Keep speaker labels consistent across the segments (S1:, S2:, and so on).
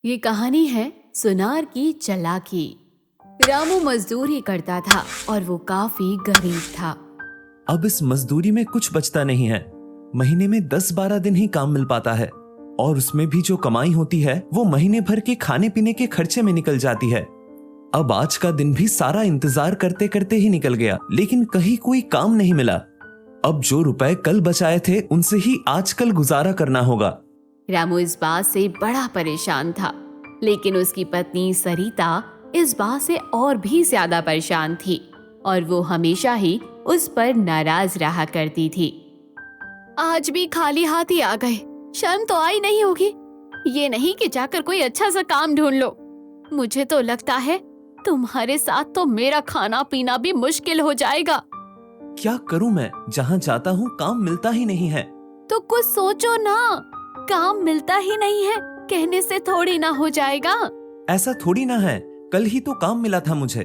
S1: ये कहानी है सुनार की चालाकी। रामू मजदूरी करता था और वो काफी गरीब था।
S2: अब इस मजदूरी में कुछ बचता नहीं है। महीने में 10-12 दिन ही काम मिल पाता है और उसमें भी जो कमाई होती है वो महीने भर के खाने पीने के खर्चे में निकल जाती है। अब आज का दिन भी सारा इंतजार करते करते ही निकल गया, लेकिन कहीं कोई काम नहीं मिला। अब जो रुपए कल बचाए थे उनसे ही आजकल गुजारा करना होगा।
S1: रामू इस बात से बड़ा परेशान था, लेकिन उसकी पत्नी सरिता इस बात से और भी ज्यादा परेशान थी और वो हमेशा ही उस पर नाराज रहा करती थी। आज भी खाली हाथ ही आ गए, शर्म तो आई नहीं होगी। ये नहीं कि जाकर कोई अच्छा सा काम ढूंढ लो। मुझे तो लगता है तुम्हारे साथ तो मेरा खाना पीना भी मुश्किल हो जाएगा।
S2: क्या करूं मैं, जहां जाता हूं काम मिलता ही नहीं है।
S1: तो कुछ सोचो ना, काम मिलता ही नहीं है कहने से थोड़ी ना हो जाएगा।
S2: ऐसा थोड़ी ना है, कल ही तो काम मिला था मुझे।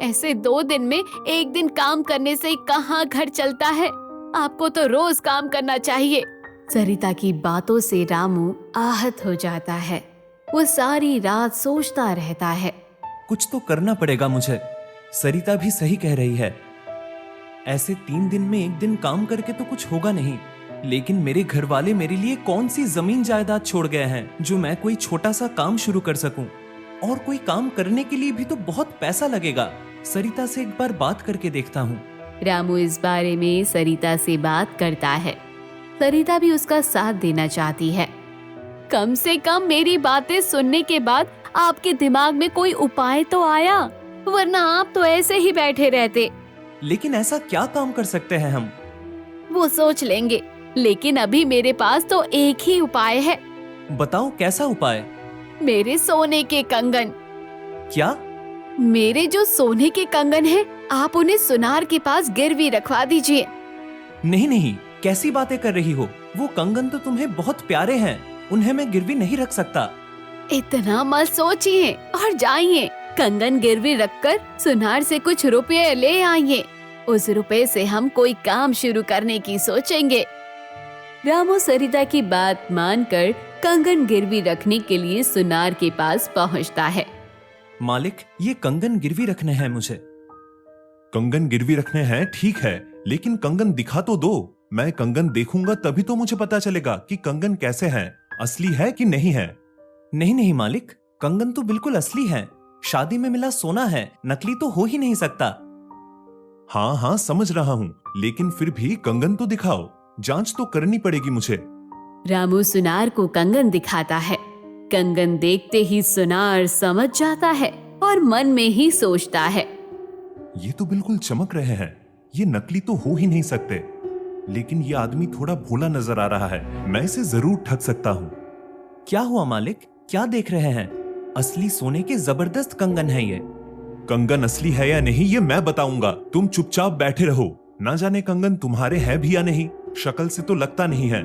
S1: ऐसे 2 दिन में एक दिन काम करने से कहाँ घर चलता है। आपको तो रोज काम करना चाहिए। सरिता की बातों से रामू आहत हो जाता है। वो सारी रात सोचता रहता है।
S2: कुछ तो करना पड़ेगा मुझे। सरिता भी सही कह रही है। ऐसे 3 दिन में एक दिन काम करके तो कुछ होगा नहीं, लेकिन मेरे घर वाले मेरे लिए कौन सी जमीन जायदाद छोड़ गए हैं जो मैं कोई छोटा सा काम शुरू कर सकूं। और कोई काम करने के लिए भी तो बहुत पैसा लगेगा। सरिता से एक बार बात करके देखता हूँ।
S1: रामू इस बारे में सरिता से बात करता है। सरिता भी उसका साथ देना चाहती है। कम से कम मेरी बातें सुनने के बाद आपके दिमाग में कोई उपाय तो आया, वरना आप तो ऐसे ही बैठे रहते।
S2: लेकिन ऐसा क्या काम कर सकते हैं हम?
S1: वो सोच लेंगे, लेकिन अभी मेरे पास तो एक ही उपाय है।
S2: बताओ, कैसा उपाय?
S1: मेरे सोने के कंगन।
S2: क्या?
S1: मेरे जो सोने के कंगन हैं, आप उन्हें सुनार के पास गिरवी रखवा दीजिए।
S2: नहीं नहीं, कैसी बातें कर रही हो? वो कंगन तो तुम्हें बहुत प्यारे हैं, उन्हें मैं गिरवी नहीं रख सकता।
S1: इतना मत सोचिए और जाइए। कंगन गिरवी रखकर सुनार से कुछ रुपए ले आइए। उस रुपए से हम कोई काम शुरू करने की सोचेंगे। रामू सरिता की बात मानकर कंगन गिरवी रखने के लिए सुनार के पास पहुंचता है।
S2: मालिक, ये कंगन गिरवी रखने हैं मुझे।
S3: कंगन गिरवी रखने हैं, ठीक है, लेकिन कंगन दिखा तो दो। मैं कंगन देखूंगा तभी तो मुझे पता चलेगा कि कंगन कैसे हैं, असली है कि नहीं है।
S2: नहीं नहीं मालिक, कंगन तो बिल्कुल असली है। शादी में मिला सोना है, नकली तो हो ही नहीं सकता।
S3: हाँ हाँ, समझ रहा हूँ, लेकिन फिर भी कंगन तो दिखाओ, जांच तो करनी पड़ेगी मुझे।
S1: रामू सुनार को कंगन दिखाता है। कंगन देखते ही सुनार समझ जाता है और मन में ही सोचता है,
S3: ये तो बिल्कुल चमक रहे हैं, ये नकली तो हो ही नहीं सकते। लेकिन ये आदमी थोड़ा भोला नजर आ रहा है, मैं इसे जरूर ठग सकता हूँ।
S2: क्या हुआ मालिक, क्या देख रहे हैं? असली सोने के जबरदस्त कंगन है ये।
S3: कंगन असली है या नहीं ये मैं बताऊंगा, तुम चुपचाप बैठे रहो। ना जाने कंगन तुम्हारे है भी या नहीं, शक्ल से तो लगता नहीं है।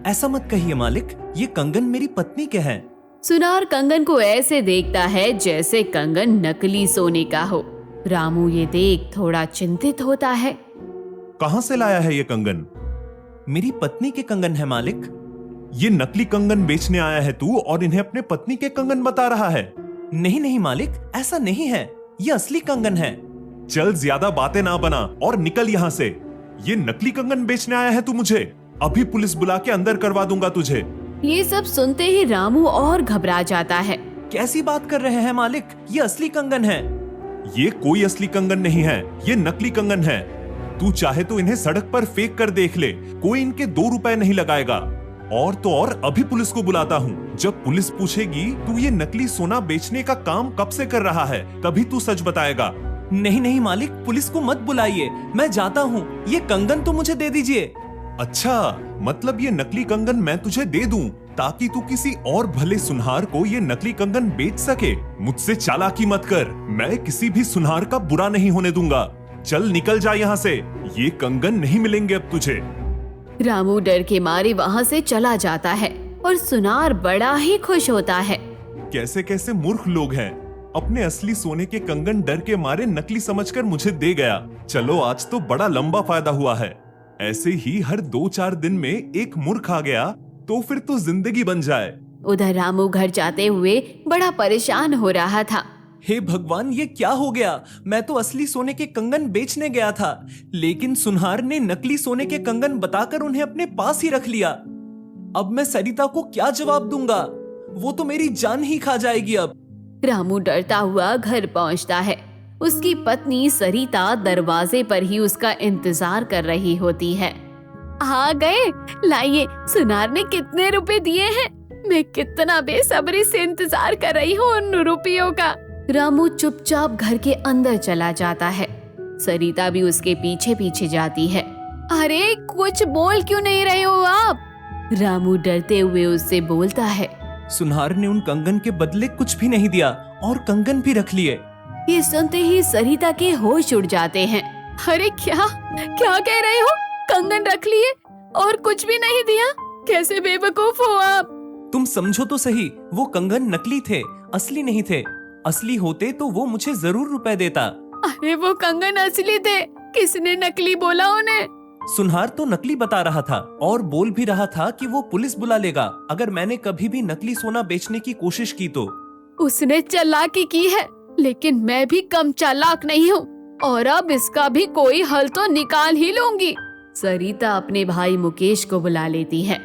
S2: ऐसा मत कहिए मालिक, ये कंगन मेरी पत्नी के हैं।
S1: सुनार कंगन को ऐसे देखता है जैसे कंगन नकली सोने का हो। रामू ये देख थोड़ा चिंतित होता है।
S3: कहां से लाया है ये कंगन?
S2: मेरी पत्नी के कंगन है मालिक।
S3: ये नकली कंगन बेचने आया है तू और इन्हें अपने पत्नी के कंगन बता रहा है?
S2: नहीं नहीं मालिक, ऐसा नहीं है, ये असली कंगन है।
S3: चल, ज्यादा बातें ना बना और निकल यहाँ से। ये नकली कंगन बेचने आया है तू मुझे? अभी पुलिस बुला के अंदर करवा दूंगा तुझे।
S1: ये सब सुनते ही रामू और घबरा जाता है।
S2: कैसी बात कर रहे हैं मालिक, ये असली कंगन है।
S3: ये कोई असली कंगन नहीं है, ये नकली कंगन है। तू चाहे तो इन्हें सड़क पर फेंक कर देख ले, कोई इनके 2 रुपए नहीं लगाएगा। और तो और अभी पुलिस को बुलाता हूँ। जब पुलिस पूछेगी तू ये नकली सोना बेचने का काम कब से कर रहा है, तभी तू सच बताएगा।
S2: नहीं नहीं मालिक, पुलिस को मत बुलाइए, मैं जाता हूँ। ये कंगन तो मुझे दे दीजिए।
S3: अच्छा, मतलब ये नकली कंगन मैं तुझे दे दूं ताकि तू किसी और भले सुनहार को ये नकली कंगन बेच सके। मुझसे चालाकी मत कर, मैं किसी भी सुनहार का बुरा नहीं होने दूंगा। चल निकल जा यहाँ से, ये कंगन नहीं मिलेंगे अब तुझे।
S1: रामू डर के मारे वहाँ से चला जाता है और सुनार बड़ा ही खुश होता है।
S3: कैसे कैसे मूर्ख लोग हैं, अपने असली सोने के कंगन डर के मारे नकली समझकर मुझे दे गया। चलो, आज तो बड़ा लंबा फायदा हुआ है। ऐसे ही हर 2-4 दिन में एक मूर्ख आ गया तो फिर तो जिंदगी बन जाए।
S1: उधर रामू घर जाते हुए बड़ा परेशान हो रहा था।
S2: हे भगवान, ये क्या हो गया? मैं तो असली सोने के कंगन बेचने गया था, लेकिन सुनहार ने नकली सोने के कंगन बताकर उन्हें अपने पास ही रख लिया। अब मैं सरिता को क्या जवाब दूंगा? वो तो मेरी जान ही खा जाएगी अब।
S1: रामू डरता हुआ घर पहुंचता है। उसकी पत्नी सरिता दरवाजे पर ही उसका इंतजार कर रही होती है। आ गए? लाइए, सुनार ने कितने रुपए दिए हैं? मैं कितना बेसब्री से इंतजार कर रही हूँ उन रुपयों का। रामू चुपचाप घर के अंदर चला जाता है। सरिता भी उसके पीछे पीछे जाती है। अरे कुछ बोल क्यों नहीं रहे हो आप? रामू डरते हुए उससे बोलता है।
S2: सुनहार ने उन कंगन के बदले कुछ भी नहीं दिया और कंगन भी रख लिए।
S1: ये सुनते ही सरिता के होश उड़ जाते हैं। अरे क्या क्या कह रहे हो? कंगन रख लिए और कुछ भी नहीं दिया? कैसे बेवकूफ हो आप?
S2: तुम समझो तो सही, वो कंगन नकली थे, असली नहीं थे। असली होते तो वो मुझे जरूर रुपए देता।
S1: अरे वो कंगन असली थे। किसने नकली बोला उन्हें?
S2: सुनहार तो नकली बता रहा था और बोल भी रहा था कि वो पुलिस बुला लेगा अगर मैंने कभी भी नकली सोना बेचने की कोशिश की तो।
S1: उसने चालाकी की है, लेकिन मैं भी कम चालाक नहीं हूँ और अब इसका भी कोई हल तो निकाल ही लूंगी। सरिता अपने भाई मुकेश को बुला लेती है।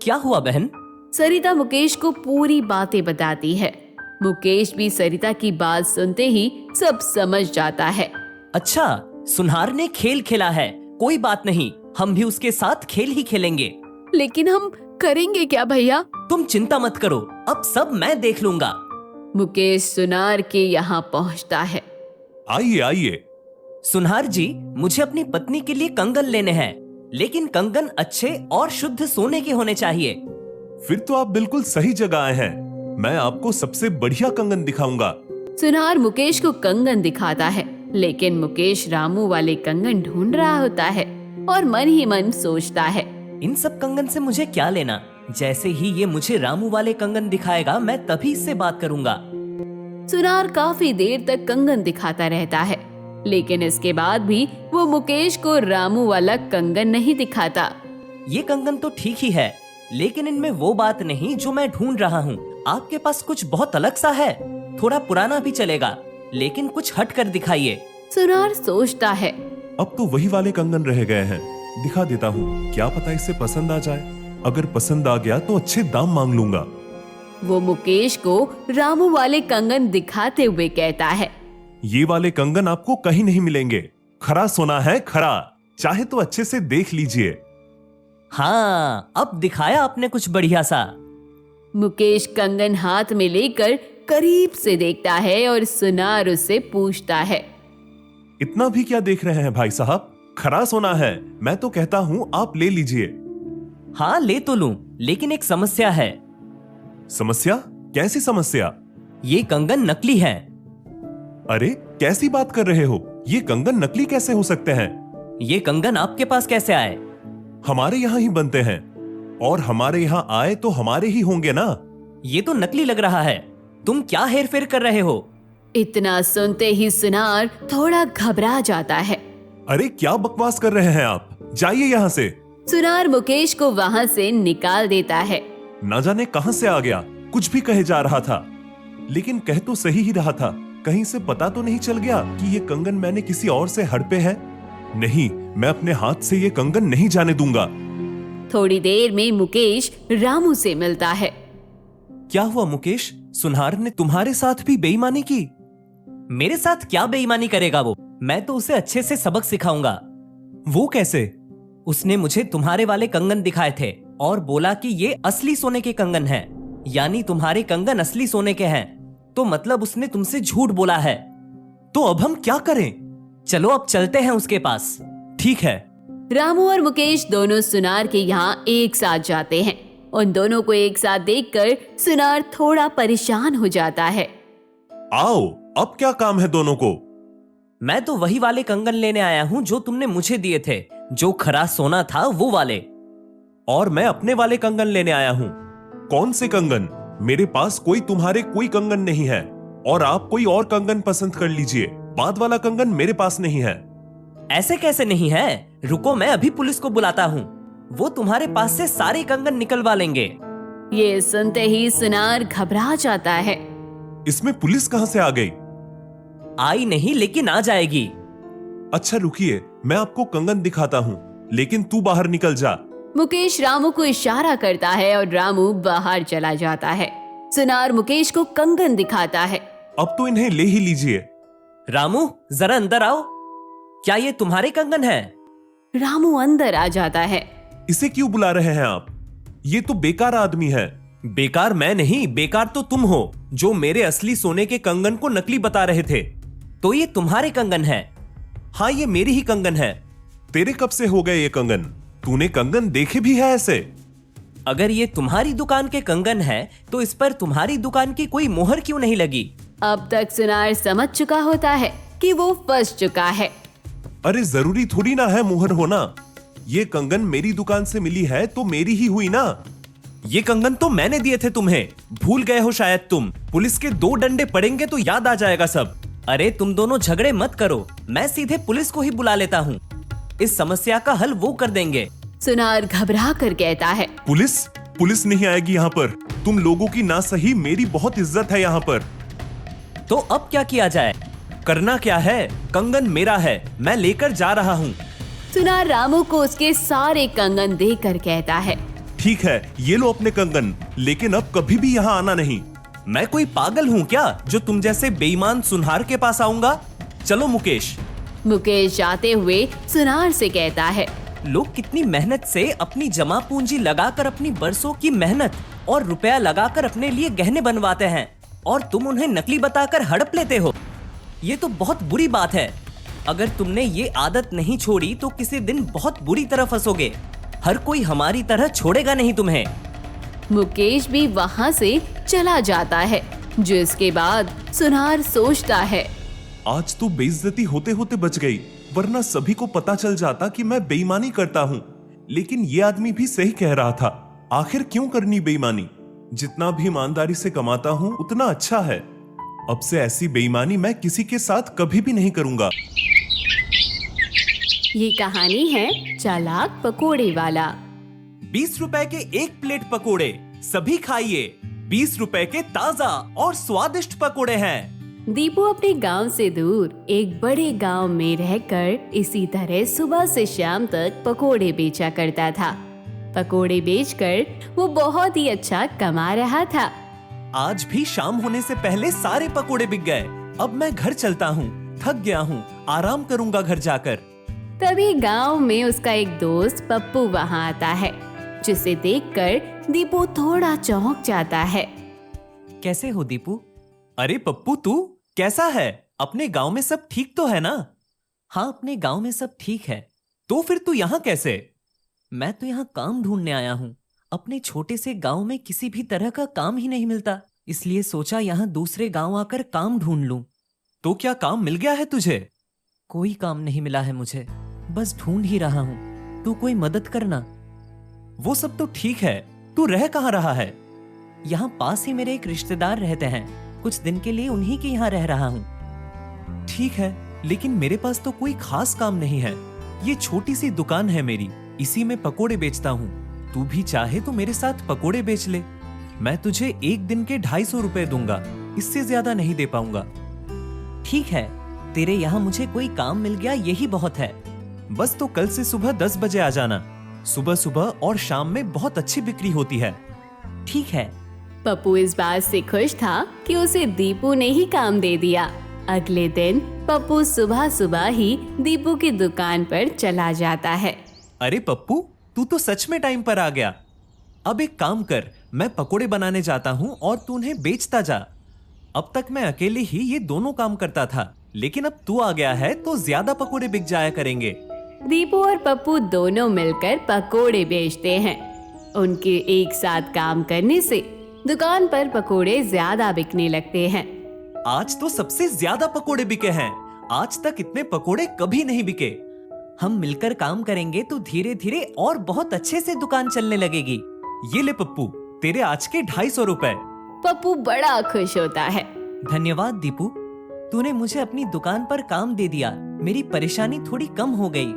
S2: क्या हुआ बहन?
S1: सरिता मुकेश को पूरी बातें बताती है। मुकेश भी सरिता की बात सुनते ही सब समझ जाता है।
S4: अच्छा, सुनहार ने खेल खेला है, कोई बात नहीं, हम भी उसके साथ खेल ही खेलेंगे।
S1: लेकिन हम करेंगे क्या भैया?
S4: तुम चिंता मत करो, अब सब मैं देख लूंगा।
S1: मुकेश सुनार के यहाँ पहुँचता है।
S3: आइए आइए।
S4: सुनहार जी, मुझे अपनी पत्नी के लिए कंगन लेने हैं, लेकिन कंगन अच्छे और शुद्ध सोने के होने चाहिए।
S3: फिर तो आप बिल्कुल सही जगह आए हैं। मैं आपको सबसे बढ़िया कंगन दिखाऊंगा।
S1: सुनार मुकेश को कंगन दिखाता है, लेकिन मुकेश रामू वाले कंगन ढूंढ रहा होता है और मन ही मन सोचता है,
S4: इन सब कंगन से मुझे क्या लेना? जैसे ही ये मुझे रामू वाले कंगन दिखाएगा, मैं तभी इससे बात करूंगा।
S1: सुनार काफी देर तक कंगन दिखाता रहता है, लेकिन इसके बाद भी वो मुकेश को रामू वाला कंगन नहीं दिखाता।
S4: ये कंगन तो ठीक ही है, लेकिन इनमें वो बात नहीं जो मैं ढूंढ रहा हूँ। आपके पास कुछ बहुत अलग सा है, थोड़ा पुराना भी चलेगा, लेकिन कुछ हट कर दिखाइए।
S1: सुनार सोचता है,
S3: अब तो वही वाले कंगन रह गए हैं, दिखा देता हूँ, क्या पता इससे पसंद आ जाए। अगर पसंद आ गया तो अच्छे दाम मांग लूंगा।
S1: वो मुकेश को रामू वाले कंगन दिखाते हुए कहता है।
S3: ये वाले कंगन आपको कहीं नहीं मिलेंगे, खरा सोना है, खरा। चाहे तो अच्छे से देख लीजिए।
S4: हाँ, अब दिखाया आपने कुछ बढ़िया सा।
S1: मुकेश कंगन हाथ में लेकर करीब से देखता है और सुनार उससे पूछता है,
S3: इतना भी क्या देख रहे हैं भाई साहब? खरा सोना है, मैं तो कहता हूँ आप ले लीजिए।
S4: हाँ, ले तो लूं, लेकिन एक समस्या है।
S3: समस्या? कैसी समस्या?
S4: ये कंगन नकली है।
S3: अरे कैसी बात कर रहे हो? ये कंगन नकली कैसे हो सकते हैं?
S4: ये कंगन आपके पास कैसे आए?
S3: हमारे यहाँ ही बनते हैं, और हमारे यहाँ आए तो हमारे ही होंगे ना।
S4: ये तो नकली लग रहा है, तुम क्या हेरफेर कर रहे हो?
S1: इतना सुनते ही सुनार थोड़ा घबरा जाता है।
S3: अरे क्या बकवास कर रहे हैं आप? जाइए यहाँ से।
S1: सुनार मुकेश को वहाँ से निकाल देता है।
S3: न जाने कहां से आ गया, कुछ भी कहे जा रहा था, लेकिन कह तो सही ही रहा था। कहीं से पता तो नहीं चल गया कि ये कंगन मैंने किसी और से हड़पे है? नहीं, मैं अपने हाथ से ये कंगन नहीं जाने दूंगा।
S1: थोड़ी देर में मुकेश रामू से मिलता है।
S2: क्या हुआ मुकेश? सुनहार ने तुम्हारे साथ भी बेईमानी की?
S4: मेरे साथ क्या बेईमानी करेगा वो? मैं तो उसे अच्छे से सबक सिखाऊंगा।
S2: वो कैसे?
S4: उसने मुझे तुम्हारे वाले कंगन दिखाए थे और बोला कि ये असली सोने के कंगन हैं, यानी तुम्हारे कंगन असली सोने के हैं। तो मतलब उसने तुमसे झूठ बोला है।
S2: तो अब हम क्या करें?
S4: चलो अब चलते हैं उसके पास।
S2: ठीक है।
S1: रामू और मुकेश दोनों सुनार के यहाँ एक साथ जाते हैं। उन दोनों को एक साथ देखकर सुनार थोड़ा परेशान हो जाता है।
S3: आओ, अब क्या काम है दोनों को?
S4: मैं तो वही वाले कंगन लेने आया हूँ जो तुमने मुझे दिए थे, जो खरा सोना था वो वाले।
S2: और मैं अपने वाले कंगन लेने आया हूँ।
S3: कौन से कंगन? मेरे पास तुम्हारे कोई कंगन नहीं है, और आप कोई और कंगन पसंद कर लीजिए। बाद वाला कंगन मेरे पास नहीं है।
S4: ऐसे कैसे नहीं है? रुको, मैं अभी पुलिस को बुलाता हूँ, वो तुम्हारे पास से सारे कंगन निकलवा लेंगे।
S1: ये सुनते ही सुनार घबरा जाता है।
S3: इसमें पुलिस कहां से आ गई?
S4: आई नहीं, लेकिन आ जाएगी।
S3: अच्छा रुकिए, मैं आपको कंगन दिखाता हूँ, लेकिन तू बाहर निकल जा।
S1: मुकेश रामू को इशारा करता है और रामू बाहर चला जाता है। सुनार मुकेश को कंगन दिखाता है।
S3: अब तो इन्हें ले ही लीजिए।
S4: रामू, जरा अंदर आओ। क्या ये तुम्हारे कंगन है?
S1: रामू अंदर आ जाता है।
S3: इसे क्यों बुला रहे हैं आप? ये तो बेकार आदमी है।
S2: बेकार मैं नहीं, बेकार तो तुम हो जो मेरे असली सोने के कंगन को नकली बता रहे थे।
S4: तो ये तुम्हारे कंगन है?
S2: हाँ, ये मेरी ही कंगन है।
S3: तेरे कब से हो गए ये कंगन? तूने कंगन देखे भी है ऐसे?
S4: अगर ये तुम्हारी दुकान के कंगन है तो इस पर तुम्हारी दुकान की कोई मोहर क्यों नहीं लगी?
S1: अब तक सुनार समझ चुका होता है कि वो फंस चुका है।
S3: अरे जरूरी थोड़ी ना है मोहर होना। ये कंगन मेरी दुकान से मिली है तो मेरी ही हुई ना।
S2: ये कंगन तो मैंने दिए थे तुम्हें, भूल गए हो शायद तुम। पुलिस के 2 डंडे पड़ेंगे तो याद आ जाएगा सब।
S4: अरे तुम दोनों झगड़े मत करो, मैं सीधे पुलिस को ही बुला लेता हूँ। इस समस्या का हल वो कर देंगे।
S1: सुनार घबरा कर कहता है।
S3: पुलिस नहीं आएगी यहाँ पर। तुम लोगों की ना सही मेरी बहुत इज्जत है यहाँ पर।
S4: तो अब क्या किया जाए?
S2: करना क्या है, कंगन मेरा है, मैं लेकर जा रहा हूँ।
S1: सुनार रामू को उसके सारे कंगन देकर कहता है।
S3: ठीक है, ये लो अपने कंगन, लेकिन अब कभी भी यहाँ आना नहीं।
S2: मैं कोई पागल हूँ क्या जो तुम जैसे बेईमान सुनहार के पास आऊंगा? चलो मुकेश।
S1: मुकेश जाते हुए सुनार से कहता है।
S4: लोग कितनी मेहनत से अपनी जमा पूंजी लगाकर, अपनी बरसों की मेहनत और रुपया लगाकर अपने लिए गहने बनवाते हैं और तुम उन्हें नकली बताकर हड़प लेते हो। ये तो बहुत बुरी बात है। अगर तुमने ये आदत नहीं छोड़ी तो किसी दिन बहुत बुरी तरह फंसोगे। हर कोई हमारी तरह छोड़ेगा नहीं तुम्हें।
S1: मुकेश भी वहाँ से चला जाता है, जिसके बाद सुनार सोचता है।
S3: आज तो बेइज्जती होते होते बच गई, वरना सभी को पता चल जाता कि मैं बेईमानी करता हूँ। लेकिन ये आदमी भी सही कह रहा था। आखिर क्यों करनी बेईमानी? जितना भी ईमानदारी से कमाता हूँ उतना अच्छा है। अब से ऐसी बेईमानी मैं किसी के साथ कभी भी नहीं करूंगा।
S1: ये कहानी है चालाक पकोड़े वाला।
S2: 20 रुपए के 1 प्लेट पकोड़े, सभी खाइए। 20 रुपए के ताजा और स्वादिष्ट पकोड़े हैं।
S1: दीपू अपने गांव से दूर एक बड़े गांव में रहकर इसी तरह सुबह से शाम तक पकोड़े बेचा करता था। पकोड़े बेचकर वो बहुत ही अच्छा कमा रहा था।
S2: आज भी शाम होने से पहले सारे पकोड़े बिक गए। अब मैं घर चलता हूँ, थक गया हूँ, आराम करूंगा घर जाकर।
S1: तभी गांव में उसका एक दोस्त पप्पू वहां आता है, जिसे देखकर दीपू थोड़ा चौंक जाता है।
S4: कैसे हो दीपू?
S2: अरे पप्पू, तू कैसा है? अपने गांव में सब ठीक तो है ना?
S4: हाँ, अपने गांव में सब ठीक है।
S2: तो फिर तू यहाँ कैसे?
S4: मैं तो यहाँ काम ढूंढने आया हूँ। अपने छोटे से गांव में किसी भी तरह का काम ही नहीं मिलता, इसलिए सोचा यहाँ दूसरे गांव आकर काम ढूंढ लूं।
S2: तो क्या काम मिल गया है तुझे?
S4: कोई काम नहीं मिला है मुझे, बस ढूंढ ही रहा हूँ। तू कोई मदद करना।
S2: वो सब तो ठीक है, तू रह कहाँ रहा है?
S4: यहाँ पास ही मेरे एक रिश्तेदार रहते हैं, कुछ दिन के लिए उन्हीं के यहाँ रह रहा हूँ।
S2: ठीक है, लेकिन मेरे पास तो कोई खास काम नहीं है। ये छोटी सी दुकान है मेरी, इसी में पकोड़े बेचता हूँ। तू भी चाहे तो मेरे साथ पकोड़े बेच ले। मैं तुझे एक दिन के 250 रुपए दूंगा, इससे ज्यादा नहीं दे पाऊंगा।
S4: ठीक है, तेरे यहाँ मुझे कोई काम मिल गया यही बहुत है।
S2: बस तो कल से सुबह 10 बजे आ जाना। सुबह सुबह और शाम में बहुत अच्छी बिक्री होती है।
S4: ठीक है।
S1: पप्पू इस बात से खुश था कि उसे दीपू ने ही काम दे दिया। अगले दिन पप्पू सुबह सुबह ही दीपू की दुकान पर चला जाता है।
S2: अरे पप्पू, तू तो सच में टाइम पर आ गया। अब एक काम कर, मैं पकोड़े बनाने जाता हूँ और तू उन्हें बेचता जा। अब तक मैं अकेले ही ये दोनों काम करता था, लेकिन अब तू आ गया है तो ज्यादा पकोड़े बिक जाया करेंगे।
S1: दीपू और पप्पू दोनों मिलकर पकोड़े बेचते हैं। उनके एक साथ काम करने से दुकान पर पकोड़े ज्यादा बिकने लगते हैं।
S2: आज तो सबसे ज्यादा पकोड़े बिके हैं। आज तक इतने पकोड़े कभी नहीं बिके।
S4: हम मिलकर काम करेंगे तो धीरे धीरे और बहुत अच्छे से दुकान चलने लगेगी।
S2: ये ले पप्पू, तेरे आज के 250 रुपए।
S1: पप्पू बड़ा खुश होता है।
S4: धन्यवाद दीपू, तूने मुझे अपनी दुकान पर काम दे दिया। मेरी परेशानी थोड़ी कम हो गई।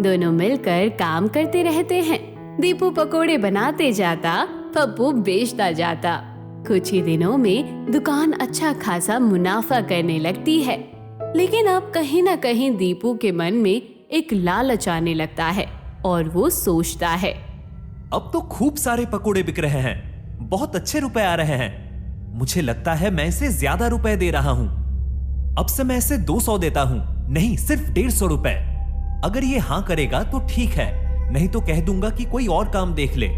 S1: दोनों मिलकर काम करते रहते हैं। दीपू पकोड़े बनाते जाता, पप्पू बेचता जाता। कुछ ही दिनों में दुकान अच्छा खासा मुनाफा करने लगती है, लेकिन अब कहीं ना कहीं दीपू के मन में एक लालच आने लगता है और वो सोचता है,
S2: अब तो खूब सारे पकोड़े बिक रहे हैं, बहुत अच्छे रुपए आ रहे हैं। मुझे लगता है मैं इसे ज्यादा रुपए दे रहा हूं। अब से मैं इसे 200 देता हूं, नहीं सिर्फ 150 रुपए। अगर ये हाँ करेगा तो ठीक है, नहीं तो कह दूंगा कि कोई और काम देख ले।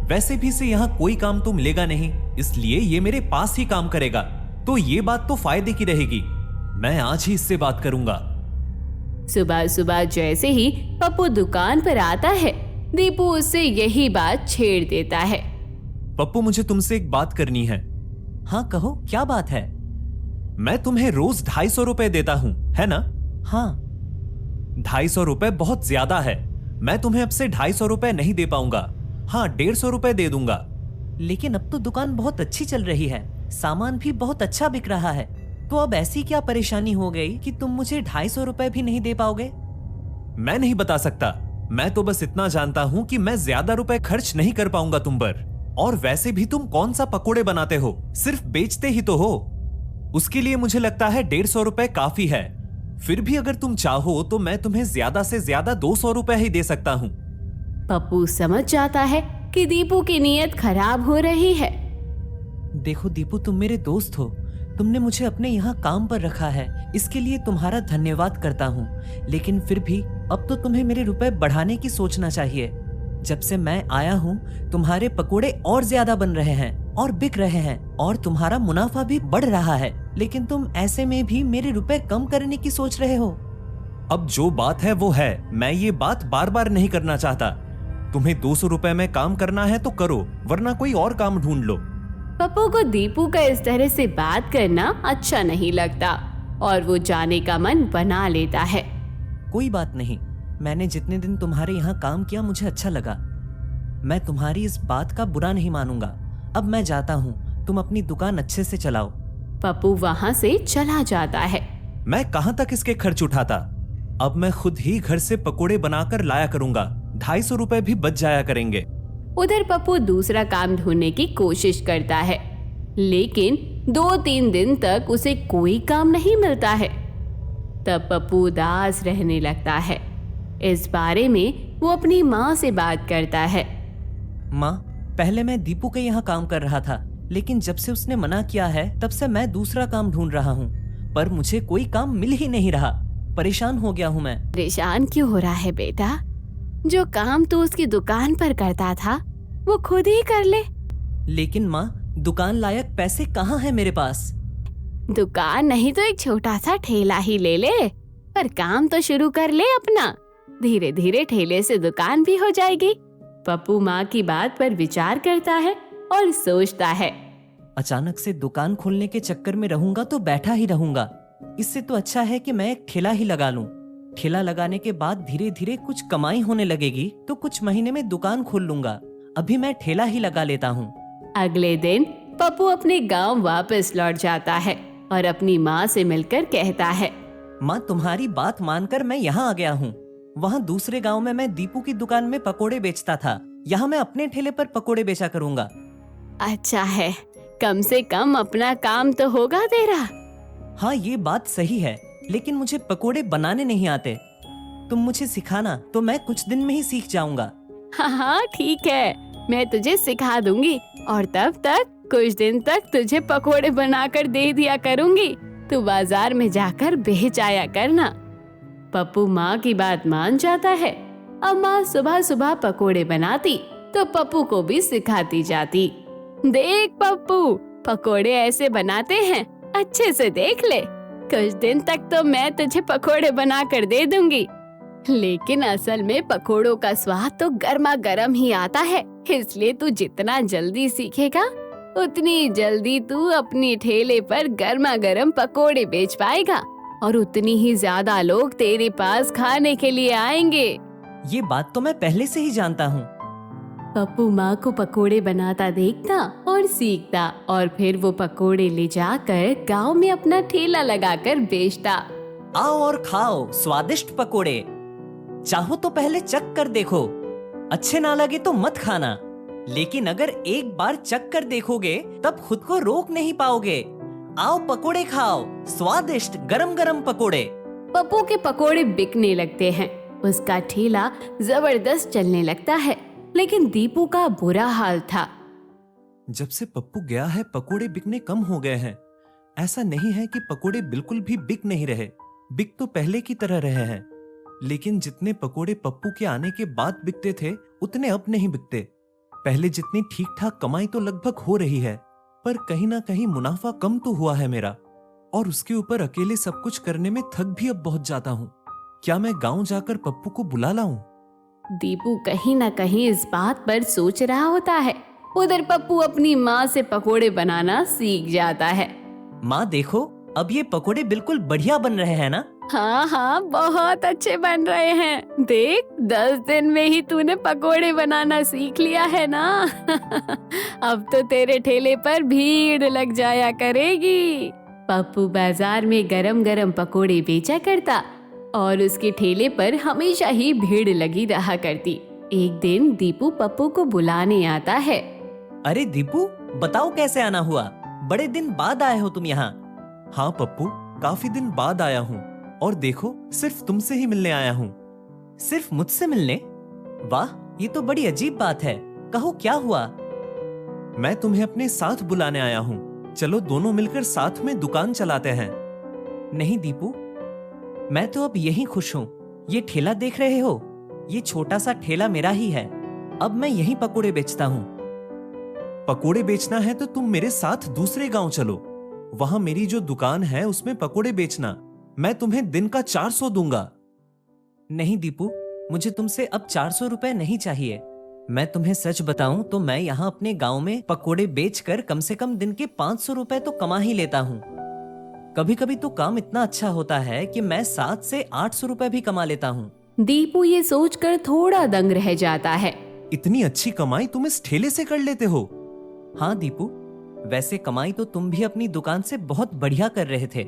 S2: वैसे भी से यहाँ कोई काम तो मिलेगा नहीं, इसलिए ये मेरे पास ही काम करेगा, तो ये बात तो फायदे की रहेगी। मैं आज ही इससे बात करूंगा।
S1: सुबह सुबह जैसे ही पप्पू दुकान पर आता है, दीपू उससे यही बात छेड़ देता है।
S2: पप्पू, मुझे तुमसे एक बात करनी है।
S4: हाँ कहो, क्या बात है?
S2: मैं तुम्हें रोज 250 रुपए देता हूं, है ना?
S4: हाँ।
S2: 250 रुपए बहुत ज्यादा है। मैं तुम्हें अब से 250 रुपए नहीं दे पाऊंगा। हाँ, 150 रुपए दे दूंगा।
S4: लेकिन अब तो दुकान बहुत अच्छी चल रही है, सामान भी बहुत अच्छा बिक रहा है, तो अब ऐसी क्या परेशानी हो गई कि तुम मुझे 250 रुपए भी नहीं दे पाओगे?
S2: मैं नहीं बता सकता। मैं तो बस इतना जानता हूं कि मैं ज्यादा रुपए खर्च नहीं कर पाऊंगा तुम पर। और वैसे भी तुम कौन सा पकोड़े बनाते हो, सिर्फ बेचते ही तो हो। उसके लिए मुझे लगता है 150 रुपए काफी है। फिर भी अगर तुम चाहो तो मैं तुम्हें ज्यादा से ज्यादा 200 रुपए ही दे सकता हूं।
S1: पप्पू समझ जाता है कि दीपू की नीयत खराब हो रही है।
S4: देखो दीपू, तुम मेरे दोस्त हो, तुमने मुझे अपने यहाँ काम पर रखा है, इसके लिए तुम्हारा धन्यवाद करता हूँ। लेकिन फिर भी अब तो तुम्हें मेरे रुपए बढ़ाने की सोचना चाहिए। जब से मैं आया हूँ तुम्हारे पकोड़े और ज्यादा बन रहे हैं और बिक रहे हैं और तुम्हारा मुनाफा भी बढ़ रहा है, लेकिन तुम ऐसे में भी मेरे रुपए कम करने की सोच रहे हो।
S2: अब जो बात है वो है, मैं ये बात बार बार नहीं करना चाहता। तुम्हें 200 रुपए में काम करना है तो करो, वरना कोई और काम ढूंढ लो।
S1: पप्पू को दीपू का इस तरह से बात करना अच्छा नहीं लगता और वो जाने का मन बना लेता है।
S4: कोई बात नहीं, मैंने जितने दिन तुम्हारे यहाँ काम किया मुझे अच्छा लगा। मैं तुम्हारी इस बात का बुरा नहीं मानूंगा। अब मैं जाता हूँ, तुम अपनी दुकान अच्छे से चलाओ।
S1: पप्पू वहाँ से चला जाता है।
S2: मैं कहां तक इसके खर्च उठाता। अब मैं खुद ही घर से पकोड़े बनाकर लाया करूंगा, 250 रुपए भी बच जाया करेंगे।
S1: उधर पप्पू दूसरा काम ढूंढने की कोशिश करता है, लेकिन 2-3 दिन तक उसे कोई काम नहीं मिलता है। तब पप्पू उदास रहने लगता है। इस बारे में वो अपनी माँ से बात करता है।
S4: माँ, पहले मैं दीपू के यहाँ काम कर रहा था, लेकिन जब से उसने मना किया है तब से मैं दूसरा काम ढूंढ रहा हूँ, पर मुझे कोई काम मिल ही नहीं रहा। परेशान हो गया हूँ मैं।
S1: परेशान क्यों हो रहा है बेटा? जो काम तू उसकी दुकान पर करता था वो खुद ही कर ले।
S4: लेकिन माँ, दुकान लायक पैसे कहाँ हैं मेरे पास?
S1: दुकान नहीं तो एक छोटा सा ठेला ही ले ले, पर काम तो शुरू कर ले अपना। धीरे धीरे ठेले से दुकान भी हो जाएगी। पप्पू माँ की बात पर विचार करता है और सोचता है,
S4: अचानक से दुकान खोलने के चक्कर में रहूंगा तो बैठा ही रहूंगा। इससे तो अच्छा है कि मैं एक ठेला ही लगा लूं। ठेला लगाने के बाद धीरे धीरे कुछ कमाई होने लगेगी तो कुछ महीने में दुकान खोल लूंगा। अभी मैं ठेला ही लगा लेता हूँ।
S1: अगले दिन पप्पू अपने गांव वापस लौट जाता है और अपनी माँ से मिलकर कहता है,
S4: माँ, तुम्हारी बात मानकर मैं यहाँ आ गया हूँ। वहाँ दूसरे गांव में मैं दीपू की दुकान में पकोड़े बेचता था, यहाँ मैं अपने ठेले पर पकोड़े बेचा करूँगा।
S1: अच्छा है, कम से कम अपना काम तो होगा तेरा।
S4: हाँ, ये बात सही है, लेकिन मुझे पकोड़े बनाने नहीं आते। तुम मुझे सिखाना तो मैं कुछ दिन में ही सीख जाऊंगा।
S1: हाँ ठीक है, मैं तुझे सिखा दूंगी और तब तक कुछ दिन तक तुझे पकोड़े बनाकर दे दिया करूंगी। तू बाजार में जाकर बेच आया करना। पप्पू माँ की बात मान जाता है। अब माँ सुबह सुबह पकोड़े बनाती तो पप्पू को भी सिखाती जाती। देख पप्पू, पकोड़े ऐसे बनाते हैं, अच्छे से देख ले। कुछ दिन तक तो मैं तुझे पकोड़े बना कर दे दूंगी, लेकिन असल में पकोड़ों का स्वाद तो गर्मा गर्म ही आता है। इसलिए तू जितना जल्दी सीखेगा उतनी जल्दी तू अपनी ठेले पर गर्मा गर्म पकोड़े बेच पाएगा और उतनी ही ज्यादा लोग तेरे पास खाने के लिए आएंगे।
S4: ये बात तो मैं पहले से ही जानता हूँ।
S1: पप्पू माँ को पकोड़े बनाता देखता और सीखता और फिर वो पकोड़े ले जाकर गांव में अपना ठेला लगाकर बेचता।
S4: आओ और खाओ स्वादिष्ट पकोड़े। चाहो तो पहले चख कर देखो, अच्छे ना लगे तो मत खाना। लेकिन अगर एक बार चख कर देखोगे तब खुद को रोक नहीं पाओगे। आओ पकोड़े खाओ, स्वादिष्ट गरम गरम पकोड़े।
S1: पप्पू के पकोड़े बिकने लगते हैं। उसका ठेला जबरदस्त चलने लगता है, लेकिन दीपू का बुरा हाल था।
S2: जब से पप्पू गया है पकोड़े बिकने कम हो गए हैं। ऐसा नहीं है कि पकोड़े बिल्कुल भी बिक नहीं रहे, बिक तो पहले की तरह रहे हैं, लेकिन जितने पकोड़े पप्पू के आने के बाद बिकते थे उतने अब नहीं बिकते। पहले जितनी ठीक ठाक कमाई तो लगभग हो रही है, पर कहीं ना कहीं मुनाफा कम तो हुआ है मेरा, और उसके ऊपर अकेले सब कुछ करने में थक भी अब बहुत जाता हूँ। क्या मैं गांव जाकर पप्पू को बुला लाऊं?
S1: दीपू कहीं ना कहीं इस बात पर सोच रहा होता है। उधर पप्पू अपनी माँ से पकोड़े बनाना सीख जाता है।
S4: माँ देखो, अब ये पकोड़े बिल्कुल बढ़िया बन रहे हैं ना?
S1: हाँ हाँ, बहुत अच्छे बन रहे हैं। देख, 10 दिन में ही तूने पकोड़े बनाना सीख लिया है ना। अब तो तेरे ठेले पर भीड़ लग जाया करेगी। पप्पू बाजार में गरम गरम पकोड़े बेचा करता और उसके ठेले पर हमेशा ही भीड़ लगी रहा करती। एक दिन दीपू पप्पू को बुलाने आता है।
S4: अरे दीपू, बताओ कैसे आना हुआ? बड़े दिन बाद आए हो तुम यहाँ।
S2: हाँ पप्पू, काफी दिन बाद आया हूँ, और देखो सिर्फ तुमसे ही मिलने आया हूँ।
S4: सिर्फ मुझसे मिलने? वाह, ये तो बड़ी अजीब बात है। कहो क्या हुआ?
S2: मैं तुम्हें अपने साथ बुलाने आया हूँ। चलो दोनों मिलकर साथ में दुकान चलाते हैं।
S4: नहीं दीपू, मैं तो अब यहीं खुश हूँ। ये ठेला देख रहे हो? ये छोटा सा ठेला मेरा ही है। अब मैं यहीं पकोड़े बेचता हूँ।
S2: पकोड़े बेचना है तो तुम मेरे साथ दूसरे गांव चलो। वहां मेरी जो दुकान है उसमें पकोड़े बेचना। मैं तुम्हें दिन का 400 दूंगा।
S4: नहीं दीपू, मुझे तुमसे अब 400 रुपए नहीं चाहिए। मैं तुम्हें सच बताऊं तो मैं यहाँ अपने गांव में पकोड़े बेचकर कम से कम दिन के 500 रुपए तो कमा ही लेता हूँ। कभी कभी तो काम इतना अच्छा होता है कि मैं 700 से 800 रुपए भी कमा लेता हूँ।
S1: दीपू ये सोचकर थोड़ा दंग रह जाता है।
S2: इतनी अच्छी कमाई तुम इस ठेले से कर लेते हो?
S4: हाँ दीपू, वैसे कमाई तो तुम भी अपनी दुकान से बहुत बढ़िया कर रहे थे,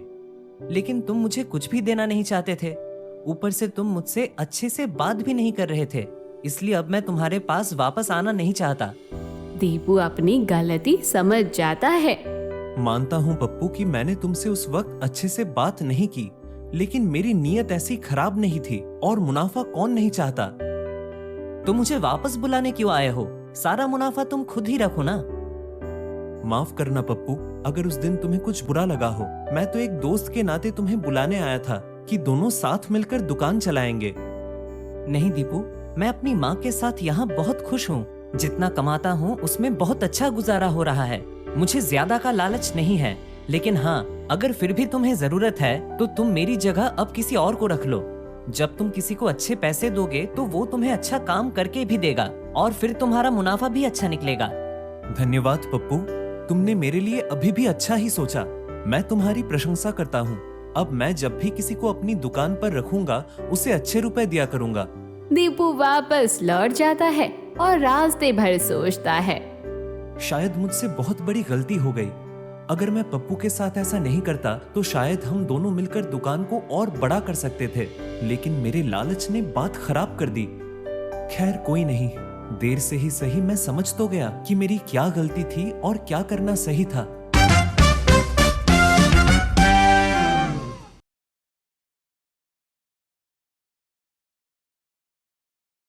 S4: लेकिन तुम मुझे कुछ भी देना नहीं चाहते थे। ऊपर से तुम मुझसे अच्छे से बात भी नहीं कर रहे थे, इसलिए अब मैं तुम्हारे पास वापस आना नहीं चाहता।
S1: दीपू अपनी गलती समझ जाता है।
S2: मानता हूँ पप्पू कि मैंने तुमसे उस वक्त अच्छे से बात नहीं की, लेकिन मेरी नीयत ऐसी खराब नहीं थी, और मुनाफा कौन नहीं चाहता।
S4: तुम मुझे वापस बुलाने क्यों आए हो? सारा मुनाफा तुम खुद ही रखो ना।
S2: माफ करना पप्पू, अगर उस दिन तुम्हें कुछ बुरा लगा हो। मैं तो एक दोस्त के नाते तुम्हें बुलाने आया था कि दोनों साथ मिलकर दुकान चलाएंगे।
S4: नहीं दीपू, मैं अपनी माँ के साथ यहाँ बहुत खुश हूँ। जितना कमाता हूँ उसमें बहुत अच्छा गुजारा हो रहा है। मुझे ज्यादा का लालच नहीं है, लेकिन हाँ, अगर फिर भी तुम्हें जरूरत है तो तुम मेरी जगह अब किसी और को रख लो। जब तुम किसी को अच्छे पैसे दोगे तो वो तुम्हें अच्छा काम करके भी देगा, और फिर तुम्हारा मुनाफा भी अच्छा निकलेगा।
S2: धन्यवाद पप्पू, तुमने मेरे लिए अभी भी अच्छा ही सोचा। मैं तुम्हारी प्रशंसा करता हूँ। अब मैं जब भी किसी को अपनी दुकान पर रखूंगा उसे अच्छे रुपए दिया करूंगा।
S1: दीपू वापस लौट जाता है और रास्ते भर सोचता है।
S2: शायद मुझसे बहुत बड़ी गलती हो गई। अगर मैं पप्पू के साथ ऐसा नहीं करता तो शायद हम दोनों मिलकर दुकान को और बड़ा कर सकते थे, लेकिन मेरे लालच ने बात खराब कर दी। खैर कोई नहीं, देर से ही सही मैं समझ तो गया कि मेरी क्या गलती थी और क्या करना सही था।